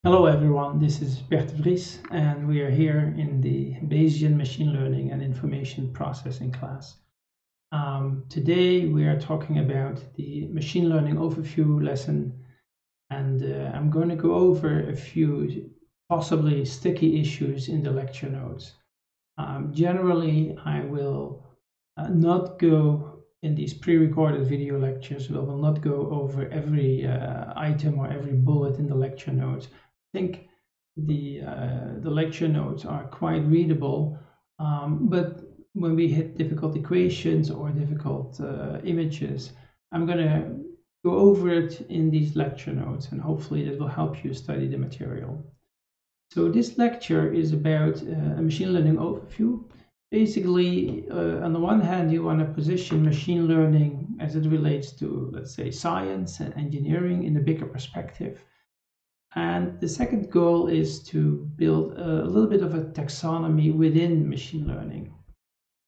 Hello everyone, this is Bert de Vries and we are here in the Bayesian Machine Learning and Information Processing class. Today we are talking about the Machine Learning Overview lesson, and I'm going to go over a few possibly sticky issues in the lecture notes. Generally, I will not go in these pre-recorded video lectures. We will not go over every item or every bullet in the lecture notes. I think the lecture notes are quite readable, but when we hit difficult equations or difficult images, I'm going to go over it in these lecture notes, and hopefully that will help you study the material. So this lecture is about a machine learning overview. Basically, on the one hand, you want to position machine learning as it relates to, let's say, science and engineering in a bigger perspective. And the second goal is to build a little bit of a taxonomy within machine learning.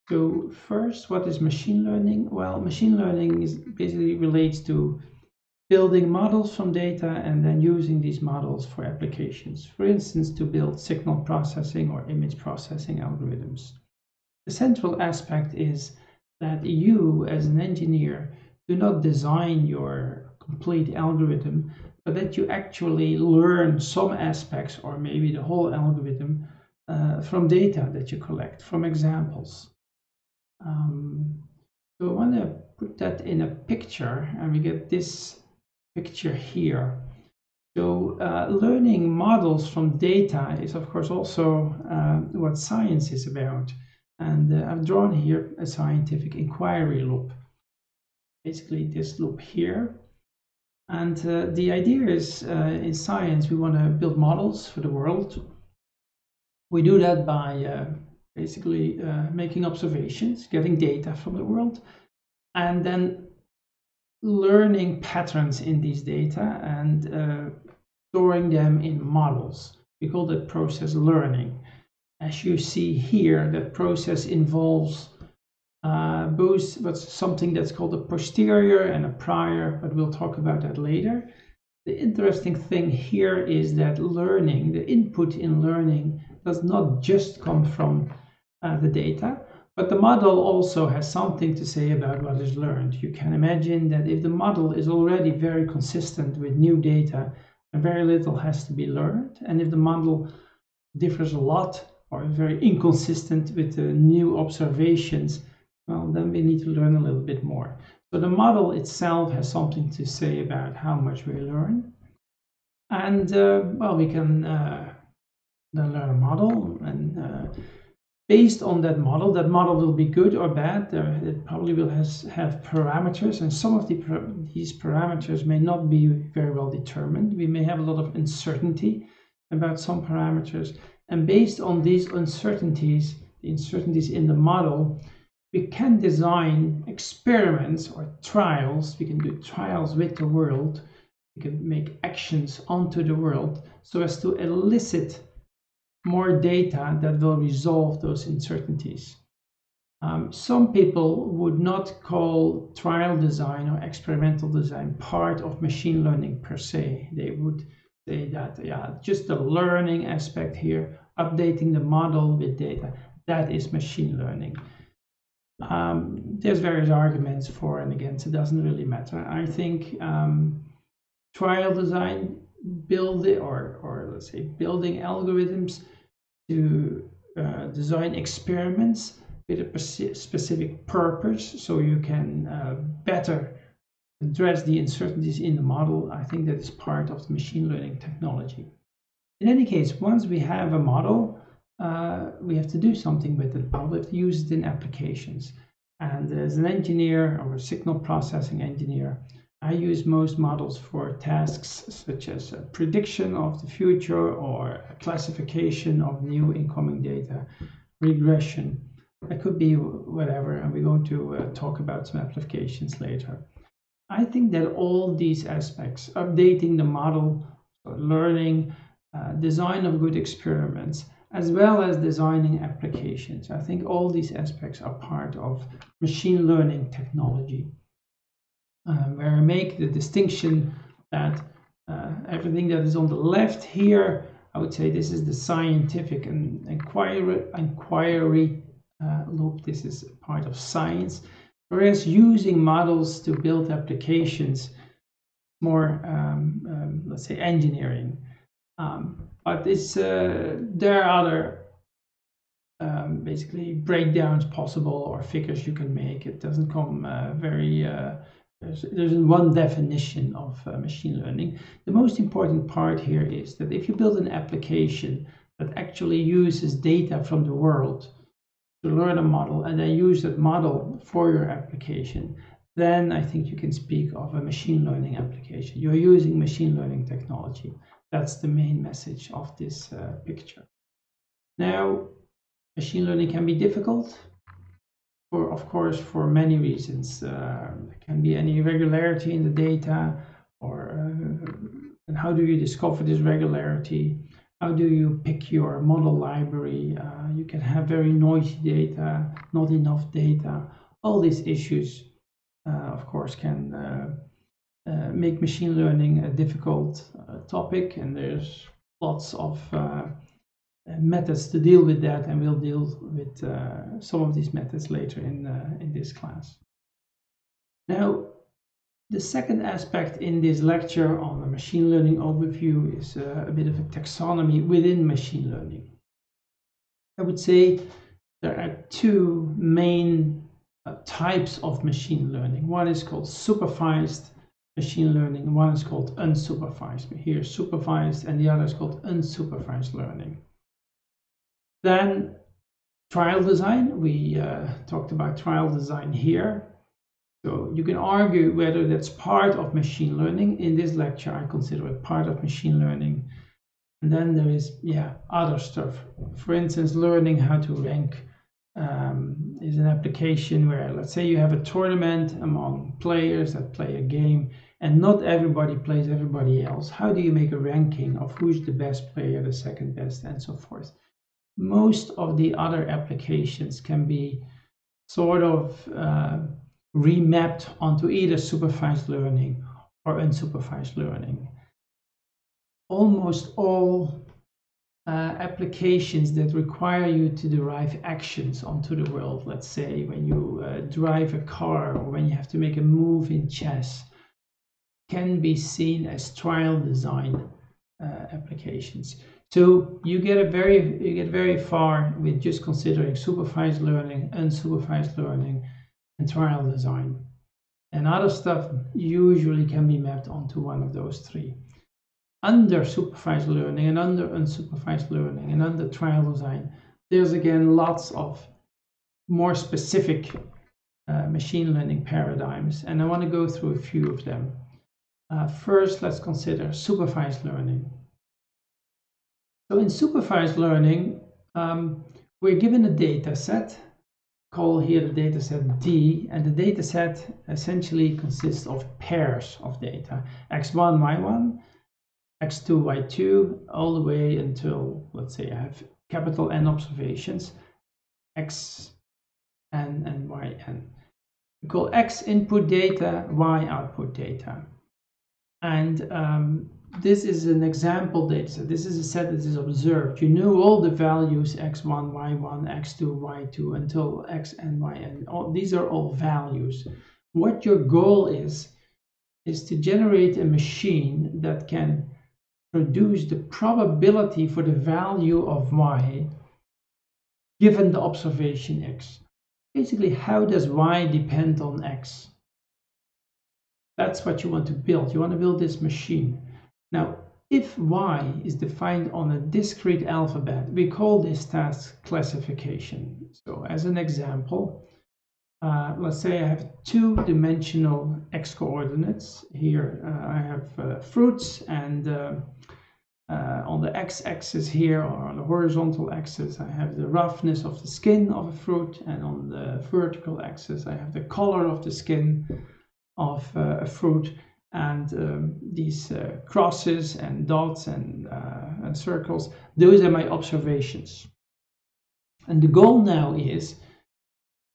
So first, what is machine learning? Well, machine learning is basically relates to building models from data and then using these models for applications. For instance, to build signal processing or image processing algorithms. The central aspect is that you, as an engineer, do not design your complete algorithm, but that you actually learn some aspects or maybe the whole algorithm from data that you collect, from examples. So I want to put that in a picture, and we get this picture here. So learning models from data is, of course, also what science is about. And I've drawn here a scientific inquiry loop, basically this loop here. And the idea is in science, we want to build models for the world. We do that by basically making observations, getting data from the world, and then learning patterns in these data and storing them in models. We call that process learning. As you see here, that process involves both what's something that's called a posterior and a prior, but we'll talk about that later. The interesting thing here is that learning, the input in learning, does not just come from the data, but the model also has something to say about what is learned. You can imagine that if the model is already very consistent with new data, very little has to be learned. And if the model differs a lot or is very inconsistent with the new observations, well, then we need to learn a little bit more. So the model itself has something to say about how much we learn. And well, we can then learn a model, and based on that model will be good or bad. It probably will have parameters, and some of these parameters may not be very well determined. We may have a lot of uncertainty about some parameters, and based on these uncertainties, the uncertainties in the model, we can design experiments or trials. We can do trials with the world. We can make actions onto the world so as to elicit more data that will resolve those uncertainties. Some people would not call trial design or experimental design part of machine learning per se. They would say that, yeah, just the learning aspect here, updating the model with data, that is machine learning. There's various arguments for and against. It doesn't really matter. I think trial design, or let's say building algorithms to design experiments with a specific purpose, so you can better address the uncertainties in the model. I think that is part of the machine learning technology. In any case, once we have a model, we have to do something with it. We have to use it in applications. And as an engineer or a signal processing engineer, I use most models for tasks such as a prediction of the future or a classification of new incoming data, regression. It could be whatever, and we're going to talk about some applications later. I think that all these aspects, updating the model, learning, design of good experiments, as well as designing applications, I think all these aspects are part of machine learning technology. Where I make the distinction that everything that is on the left here, I would say this is the scientific and inquiry loop. This is part of science, whereas using models to build applications, more let's say engineering. But it's there are other basically breakdowns possible or figures you can make. It doesn't come there's one definition of machine learning. The most important part here is that if you build an application that actually uses data from the world to learn a model and then use that model for your application, then I think you can speak of a machine learning application. You're using machine learning technology. That's the main message of this picture. Now, machine learning can be difficult, of course, for many reasons. There can be any irregularity in the data, or and how do you discover this regularity? How do you pick your model library? You can have very noisy data, not enough data. All these issues, of course, can make machine learning a difficult topic, and there's lots of methods to deal with that, and we'll deal with some of these methods later in this class. Now, the second aspect in this lecture on the machine learning overview is a bit of a taxonomy within machine learning. I would say there are two main types of machine learning. One is called supervised machine learning, and one is called unsupervised. Here, supervised, and the other is called unsupervised learning. Then trial design, we talked about trial design here. So you can argue whether that's part of machine learning. In this lecture, I consider it part of machine learning. And then there is, other stuff. For instance, learning how to rank is an application where, let's say you have a tournament among players that play a game, and not everybody plays everybody else. How do you make a ranking of who's the best player, the second best, and so forth? Most of the other applications can be sort of remapped onto either supervised learning or unsupervised learning. Almost all applications that require you to derive actions onto the world, let's say when you drive a car or when you have to make a move in chess, can be seen as trial design applications. So you get very far with just considering supervised learning, unsupervised learning, and trial design. And other stuff usually can be mapped onto one of those three. Under supervised learning and under unsupervised learning and under trial design, there's again lots of more specific machine learning paradigms, and I want to go through a few of them. First, let's consider supervised learning. So in supervised learning, we're given a data set. Call here the data set D, and the data set essentially consists of pairs of data, x1, y1, x2, y2, all the way until, let's say I have capital N observations, x n and y n. We call x input data, y output data. And this is an example data set. This is a set that is observed. You know all the values x1, y1, x2, y2 until xn, yn. These are all values. What your goal is to generate a machine that can produce the probability for the value of y given the observation x. Basically, how does y depend on x? That's what you want to build. You want to build this machine. Now, if y is defined on a discrete alphabet, we call this task classification. So as an example, let's say I have two-dimensional x coordinates. Here I have fruits, and on the x-axis here, or on the horizontal axis, I have the roughness of the skin of a fruit, and on the vertical axis I have the color of the skin of a fruit. And these crosses and dots and circles, those are my observations. And the goal now is,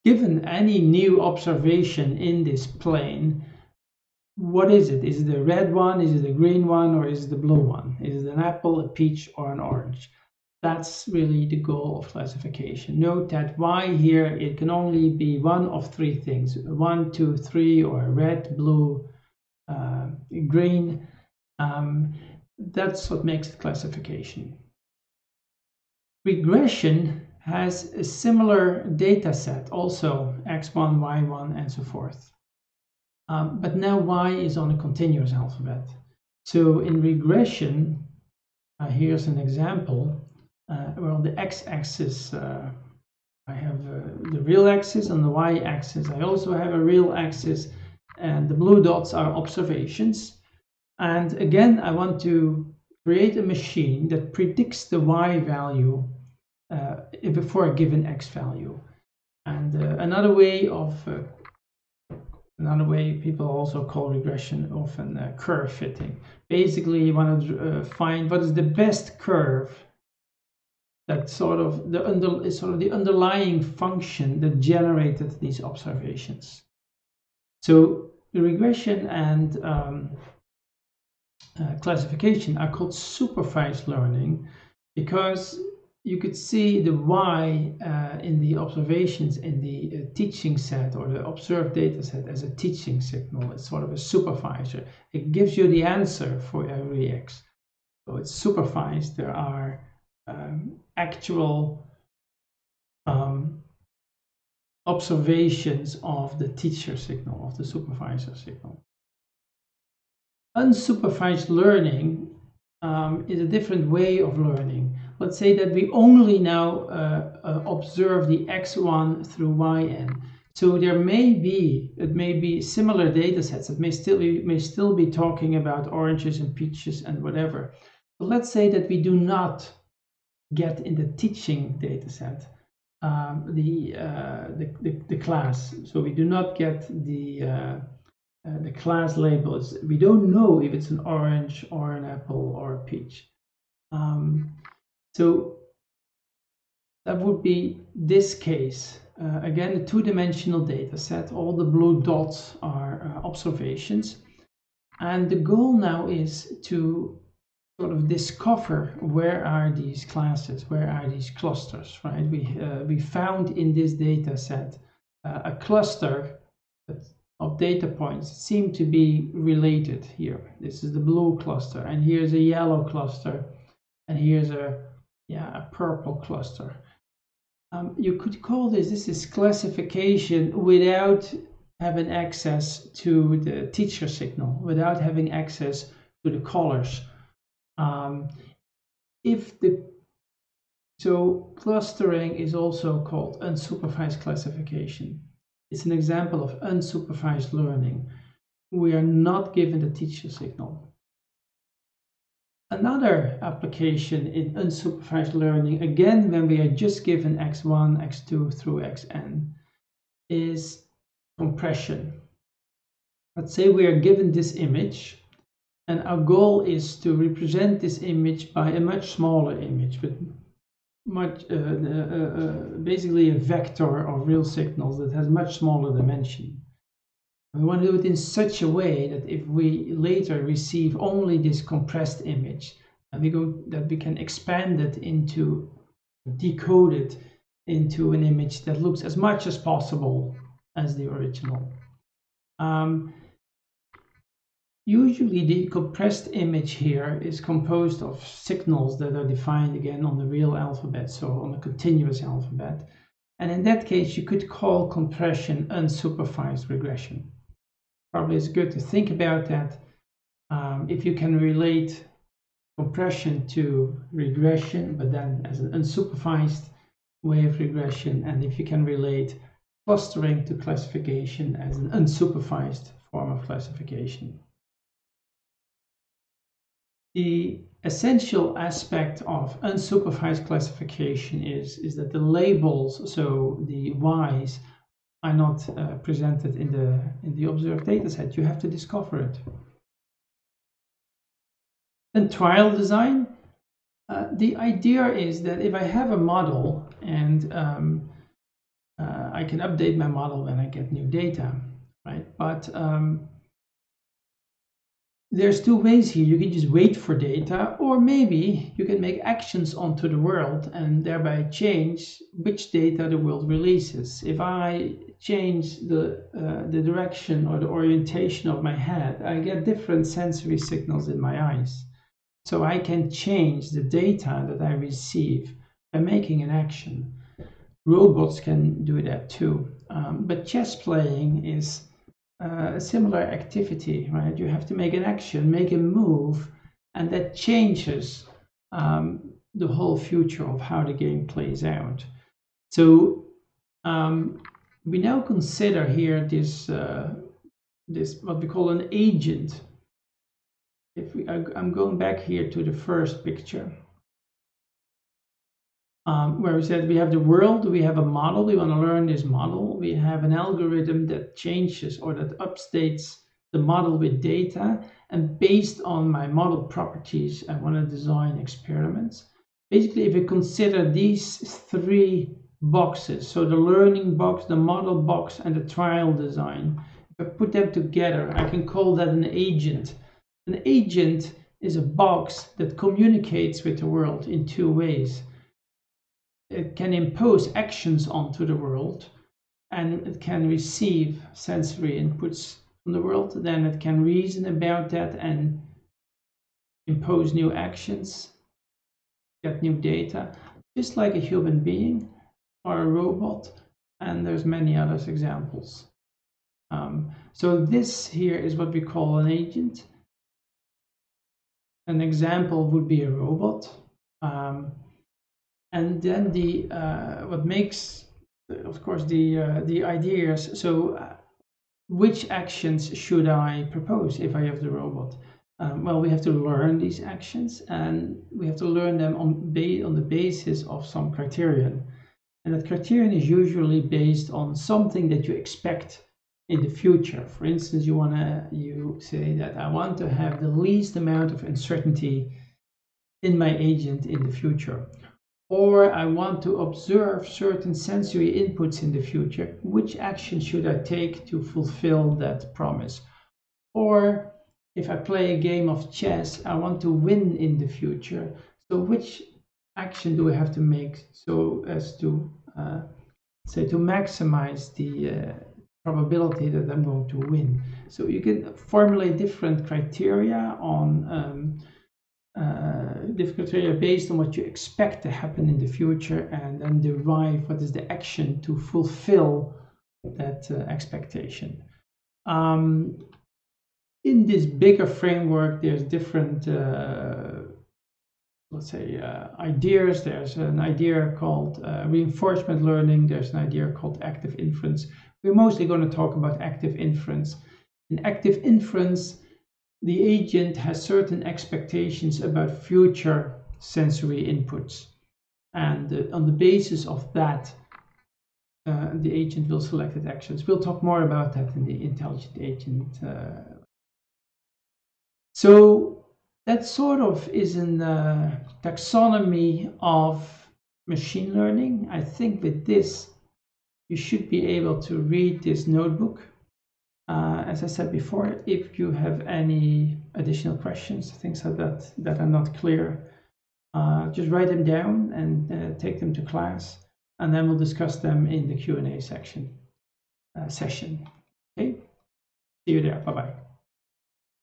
given any new observation in this plane, what is it? Is it a red one? Is it a green one? Or is it the blue one? Is it an apple, a peach, or an orange? That's really the goal of classification. Note that Y here, it can only be one of three things: 1, 2, 3, or red, blue, green. That's what makes it classification. Regression has a similar data set, also x1, y1, and so forth. But now Y is on a continuous alphabet. So in regression, here's an example. Well, the x-axis, I have the real axis. On the y-axis, I also have a real axis, and the blue dots are observations. And again, I want to create a machine that predicts the y value for a given x value. And another way people also call regression often curve fitting. Basically, you want to find what is the best curve that sort of the underlying function that generated these observations. So the regression and classification are called supervised learning because you could see the y in the observations in the teaching set or the observed data set as a teaching signal. It's sort of a supervisor. It gives you the answer for every x. So it's supervised. There are actual observations of the teacher signal, of the supervisor signal. Unsupervised learning is a different way of learning. Let's say that we only now observe the x1 through yn. So it may be similar data sets. It may still be talking about oranges and peaches and whatever. But let's say that we do not get in the teaching data set the class. So we do not get the class labels. We don't know if it's an orange or an apple or a peach. So that would be this case. Again, a two-dimensional data set. All the blue dots are observations. And the goal now is to sort of discover where are these classes, where are these clusters, right? We found in this data set a cluster of data points seem to be related here. This is the blue cluster, and here's a yellow cluster, and here's a purple cluster. You could call this is classification without having access to the teacher signal, without having access to the colors. So clustering is also called unsupervised classification. It's an example of unsupervised learning. We are not given the teacher signal. Another application in unsupervised learning, again when we are just given x1, x2 through xn, is compression. Let's say we are given this image, and our goal is to represent this image by a much smaller image, but basically a vector of real signals that has much smaller dimension. We want to do it in such a way that if we later receive only this compressed image, and we can expand it into, decode it into an image that looks as much as possible as the original. Usually the compressed image here is composed of signals that are defined again on the real alphabet, so on a continuous alphabet. And in that case, you could call compression unsupervised regression. Probably it's good to think about that. If you can relate compression to regression, but then as an unsupervised way of regression, and if you can relate clustering to classification as an unsupervised form of classification. The essential aspect of unsupervised classification is that the labels, so the Y's, are not presented in the observed data set. You have to discover it. And trial design. The idea is that if I have a model and I can update my model when I get new data, right? But there's two ways here. You can just wait for data, or maybe you can make actions onto the world and thereby change which data the world releases. If I change the direction or the orientation of my head, I get different sensory signals in my eyes. So I can change the data that I receive by making an action. Robots can do that too. But chess playing is a similar activity, right? You have to make an action, make a move, and that changes the whole future of how the game plays out. So we now consider here this what we call an agent. I'm going back here to the first picture. Where we said we have the world, we have a model, we want to learn this model, we have an algorithm that changes or that updates the model with data, and based on my model properties, I want to design experiments. Basically, if you consider these three boxes, so the learning box, the model box, and the trial design, if I put them together, I can call that an agent. An agent is a box that communicates with the world in two ways. It can impose actions onto the world, and it can receive sensory inputs from the world. Then it can reason about that and impose new actions, get new data, just like a human being or a robot. And there's many other examples. So this here is what we call an agent. An example would be a robot. And then what makes, of course, the ideas. So which actions should I propose if I have the robot? Well, we have to learn these actions, and we have to learn them on the basis of some criterion. And that criterion is usually based on something that you expect in the future. For instance, you say that I want to have the least amount of uncertainty in my agent in the future. Or I want to observe certain sensory inputs in the future. Which action should I take to fulfill that promise? Or if I play a game of chess, I want to win in the future. So which action do I have to make so as to to maximize the probability that I'm going to win? So you can formulate different criteria on different criteria based on what you expect to happen in the future, and then derive what is the action to fulfill that expectation. In this bigger framework, there's different, let's say, ideas. There's an idea called reinforcement learning. There's an idea called active inference. We're mostly going to talk about active inference. In active inference, the agent has certain expectations about future sensory inputs, and on the basis of that, the agent will select its actions. We'll talk more about that in the intelligent agent. So that sort of is a taxonomy of machine learning. I think with this, you should be able to read this notebook. As I said before, if you have any additional questions, things like that are not clear, just write them down and take them to class, and then we'll discuss them in the Q&A session. Okay, see you there. Bye-bye.